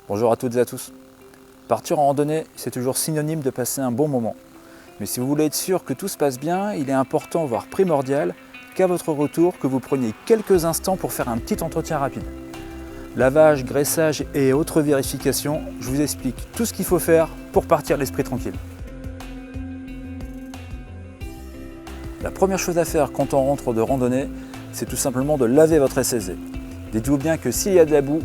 Bonjour à toutes et à tous. Partir en randonnée, c'est toujours synonyme de passer un bon moment. Mais si vous voulez être sûr que tout se passe bien, il est important, voire primordial, qu'à votre retour, que vous preniez quelques instants pour faire un petit entretien rapide. Lavage, graissage et autres vérifications, je vous explique tout ce qu'il faut faire pour partir l'esprit tranquille. La première chose à faire quand on rentre de randonnée, c'est tout simplement de laver votre SSV. Dites-vous bien que s'il y a de la boue,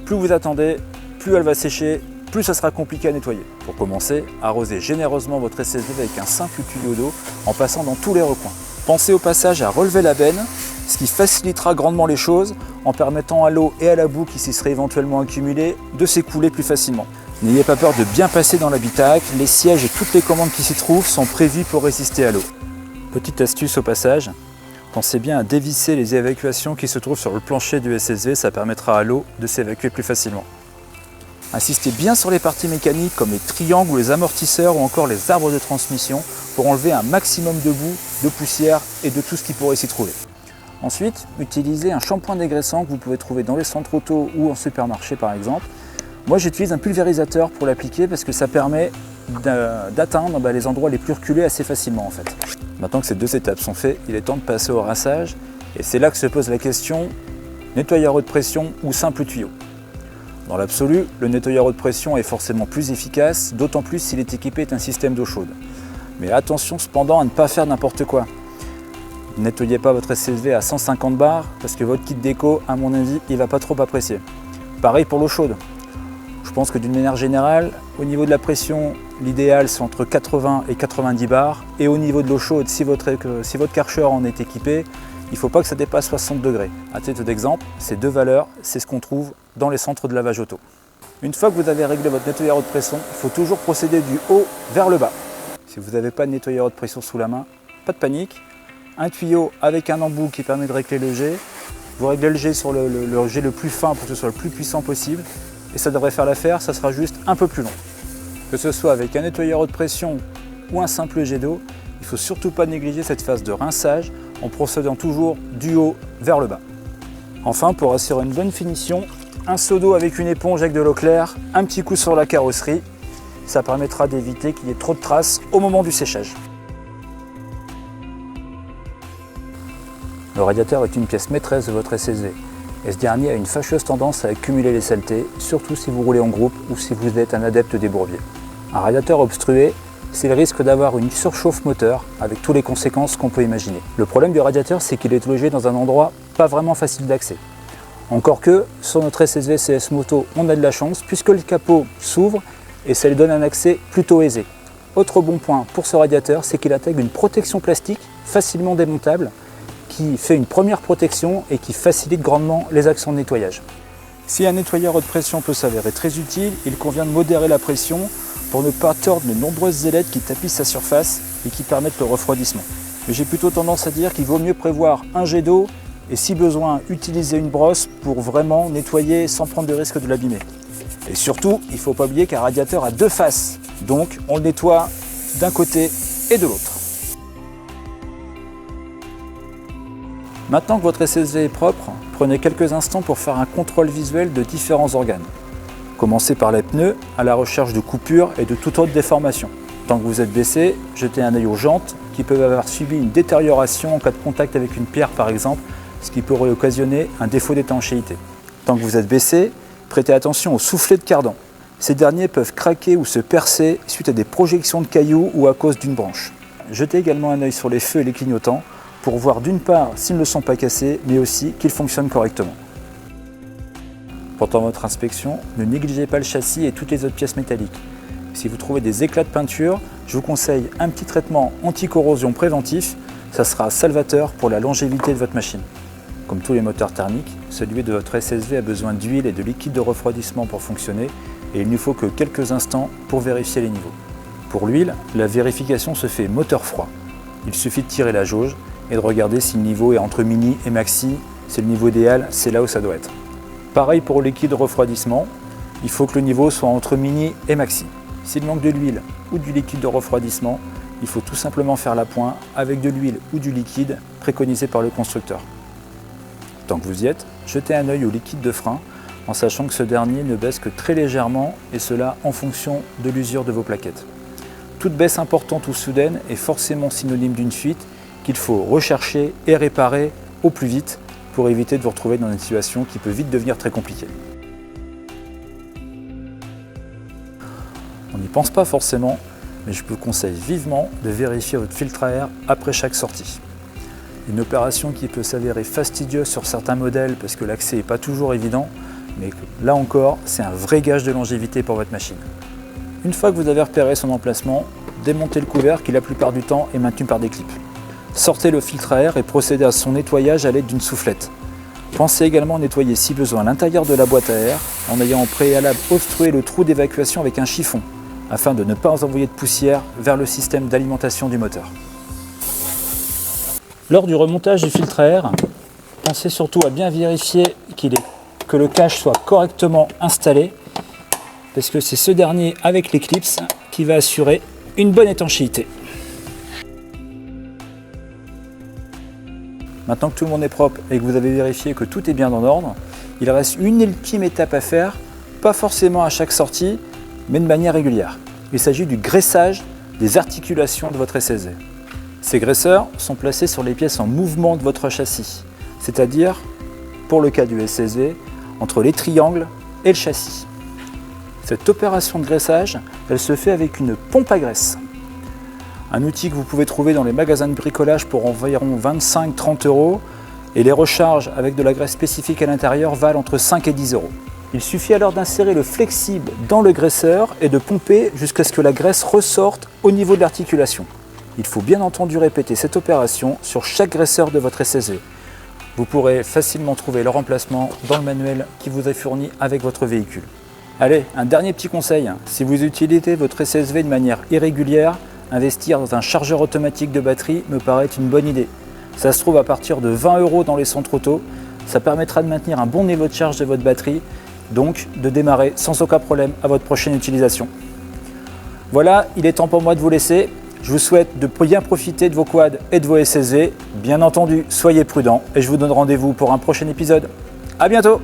plus vous attendez, plus elle va sécher, plus ça sera compliqué à nettoyer. Pour commencer, arrosez généreusement votre SSV avec un simple tuyau d'eau en passant dans tous les recoins. Pensez au passage à relever la benne, ce qui facilitera grandement les choses en permettant à l'eau et à la boue qui s'y serait éventuellement accumulée de s'écouler plus facilement. N'ayez pas peur de bien passer dans l'habitacle, les sièges et toutes les commandes qui s'y trouvent sont prévus pour résister à l'eau. Petite astuce au passage, pensez bien à dévisser les évacuations qui se trouvent sur le plancher du SSV, ça permettra à l'eau de s'évacuer plus facilement. Insistez bien sur les parties mécaniques comme les triangles ou les amortisseurs ou encore les arbres de transmission pour enlever un maximum de boue, de poussière et de tout ce qui pourrait s'y trouver. Ensuite, utilisez un shampoing dégraissant que vous pouvez trouver dans les centres auto ou en supermarché par exemple. Moi j'utilise un pulvérisateur pour l'appliquer parce que ça permet d'atteindre les endroits les plus reculés assez facilement en fait. Maintenant que ces deux étapes sont faites, il est temps de passer au rinçage et c'est là que se pose la question nettoyeur haute pression ou simple tuyau. Dans l'absolu, le nettoyeur haute pression est forcément plus efficace, d'autant plus s'il est équipé d'un système d'eau chaude. Mais attention cependant à ne pas faire n'importe quoi. Ne nettoyez pas votre SSV à 150 bars parce que votre kit déco, à mon avis, il ne va pas trop apprécier. Pareil pour l'eau chaude. Je pense que d'une manière générale, au niveau de la pression, l'idéal c'est entre 80 et 90 bars. Et au niveau de l'eau chaude, si votre Karcher en est équipé, il ne faut pas que ça dépasse 60 degrés. À titre d'exemple, ces deux valeurs, c'est ce qu'on trouve dans les centres de lavage auto. Une fois que vous avez réglé votre nettoyeur haute pression, il faut toujours procéder du haut vers le bas. Si vous n'avez pas de nettoyeur haute pression sous la main, pas de panique. Un tuyau avec un embout qui permet de régler le jet. Vous réglez le jet sur le jet le plus fin pour que ce soit le plus puissant possible. Et ça devrait faire l'affaire, ça sera juste un peu plus long. Que ce soit avec un nettoyeur haute pression ou un simple jet d'eau, il ne faut surtout pas négliger cette phase de rinçage en procédant toujours du haut vers le bas. Enfin, pour assurer une bonne finition, un seau d'eau avec une éponge avec de l'eau claire, un petit coup sur la carrosserie, ça permettra d'éviter qu'il y ait trop de traces au moment du séchage. Le radiateur est une pièce maîtresse de votre SSV et ce dernier a une fâcheuse tendance à accumuler les saletés, surtout si vous roulez en groupe ou si vous êtes un adepte des bourbiers. Un radiateur obstrué, c'est le risque d'avoir une surchauffe moteur avec toutes les conséquences qu'on peut imaginer. Le problème du radiateur, c'est qu'il est logé dans un endroit pas vraiment facile d'accès. Encore que, sur notre SSV CS Moto, on a de la chance puisque le capot s'ouvre et ça lui donne un accès plutôt aisé. Autre bon point pour ce radiateur, c'est qu'il intègre une protection plastique facilement démontable qui fait une première protection et qui facilite grandement les actions de nettoyage. Si un nettoyeur haute pression peut s'avérer très utile, il convient de modérer la pression pour ne pas tordre les nombreuses ailettes qui tapissent sa surface et qui permettent le refroidissement. Mais j'ai plutôt tendance à dire qu'il vaut mieux prévoir un jet d'eau et si besoin, utiliser une brosse pour vraiment nettoyer sans prendre de risque de l'abîmer. Et surtout, il ne faut pas oublier qu'un radiateur a deux faces, donc on le nettoie d'un côté et de l'autre. Maintenant que votre SSV est propre, prenez quelques instants pour faire un contrôle visuel de différents organes. Commencez par les pneus à la recherche de coupures et de toute autre déformation. Tant que vous êtes baissé, jetez un œil aux jantes qui peuvent avoir subi une détérioration en cas de contact avec une pierre par exemple, ce qui pourrait occasionner un défaut d'étanchéité. Tant que vous êtes baissé, prêtez attention aux soufflets de cardan. Ces derniers peuvent craquer ou se percer suite à des projections de cailloux ou à cause d'une branche. Jetez également un œil sur les feux et les clignotants pour voir d'une part s'ils ne sont pas cassés, mais aussi qu'ils fonctionnent correctement. Pendant votre inspection, ne négligez pas le châssis et toutes les autres pièces métalliques. Si vous trouvez des éclats de peinture, je vous conseille un petit traitement anti-corrosion préventif, ça sera salvateur pour la longévité de votre machine. Comme tous les moteurs thermiques, celui de votre SSV a besoin d'huile et de liquide de refroidissement pour fonctionner et il ne faut que quelques instants pour vérifier les niveaux. Pour l'huile, la vérification se fait moteur froid. Il suffit de tirer la jauge et de regarder si le niveau est entre mini et maxi, c'est le niveau idéal, c'est là où ça doit être. Pareil pour le liquide de refroidissement, il faut que le niveau soit entre mini et maxi. S'il manque de l'huile ou du liquide de refroidissement, il faut tout simplement faire l'appoint avec de l'huile ou du liquide préconisé par le constructeur. Tant que vous y êtes, jetez un œil au liquide de frein en sachant que ce dernier ne baisse que très légèrement et cela en fonction de l'usure de vos plaquettes. Toute baisse importante ou soudaine est forcément synonyme d'une fuite qu'il faut rechercher et réparer au plus vite pour éviter de vous retrouver dans une situation qui peut vite devenir très compliquée. On n'y pense pas forcément, mais je vous conseille vivement de vérifier votre filtre à air après chaque sortie. Une opération qui peut s'avérer fastidieuse sur certains modèles parce que l'accès n'est pas toujours évident, mais là encore, c'est un vrai gage de longévité pour votre machine. Une fois que vous avez repéré son emplacement, démontez le couvercle qui la plupart du temps est maintenu par des clips. Sortez le filtre à air et procédez à son nettoyage à l'aide d'une soufflette. Pensez également à nettoyer si besoin l'intérieur de la boîte à air en ayant au préalable obstrué le trou d'évacuation avec un chiffon, afin de ne pas envoyer de poussière vers le système d'alimentation du moteur. Lors du remontage du filtre à air, pensez surtout à bien vérifier que le cache soit correctement installé, parce que c'est ce dernier avec l'éclipse qui va assurer une bonne étanchéité. Maintenant que tout le monde est propre et que vous avez vérifié que tout est bien en ordre, il reste une ultime étape à faire, pas forcément à chaque sortie, mais de manière régulière. Il s'agit du graissage des articulations de votre SSV. Ces graisseurs sont placés sur les pièces en mouvement de votre châssis, c'est-à-dire, pour le cas du SSV, entre les triangles et le châssis. Cette opération de graissage, elle se fait avec une pompe à graisse. Un outil que vous pouvez trouver dans les magasins de bricolage pour environ 25-30 €, et les recharges avec de la graisse spécifique à l'intérieur valent entre 5 et 10 €. Il suffit alors d'insérer le flexible dans le graisseur et de pomper jusqu'à ce que la graisse ressorte au niveau de l'articulation. Il faut bien entendu répéter cette opération sur chaque graisseur de votre SSV. Vous pourrez facilement trouver leur emplacement dans le manuel qui vous est fourni avec votre véhicule. Allez, un dernier petit conseil, si vous utilisez votre SSV de manière irrégulière, investir dans un chargeur automatique de batterie me paraît une bonne idée. Ça se trouve à partir de 20 € dans les centres auto. Ça permettra de maintenir un bon niveau de charge de votre batterie, donc de démarrer sans aucun problème à votre prochaine utilisation. Voilà, il est temps pour moi de vous laisser. Je vous souhaite de bien profiter de vos quads et de vos SSV. Bien entendu, soyez prudents et je vous donne rendez-vous pour un prochain épisode. À bientôt!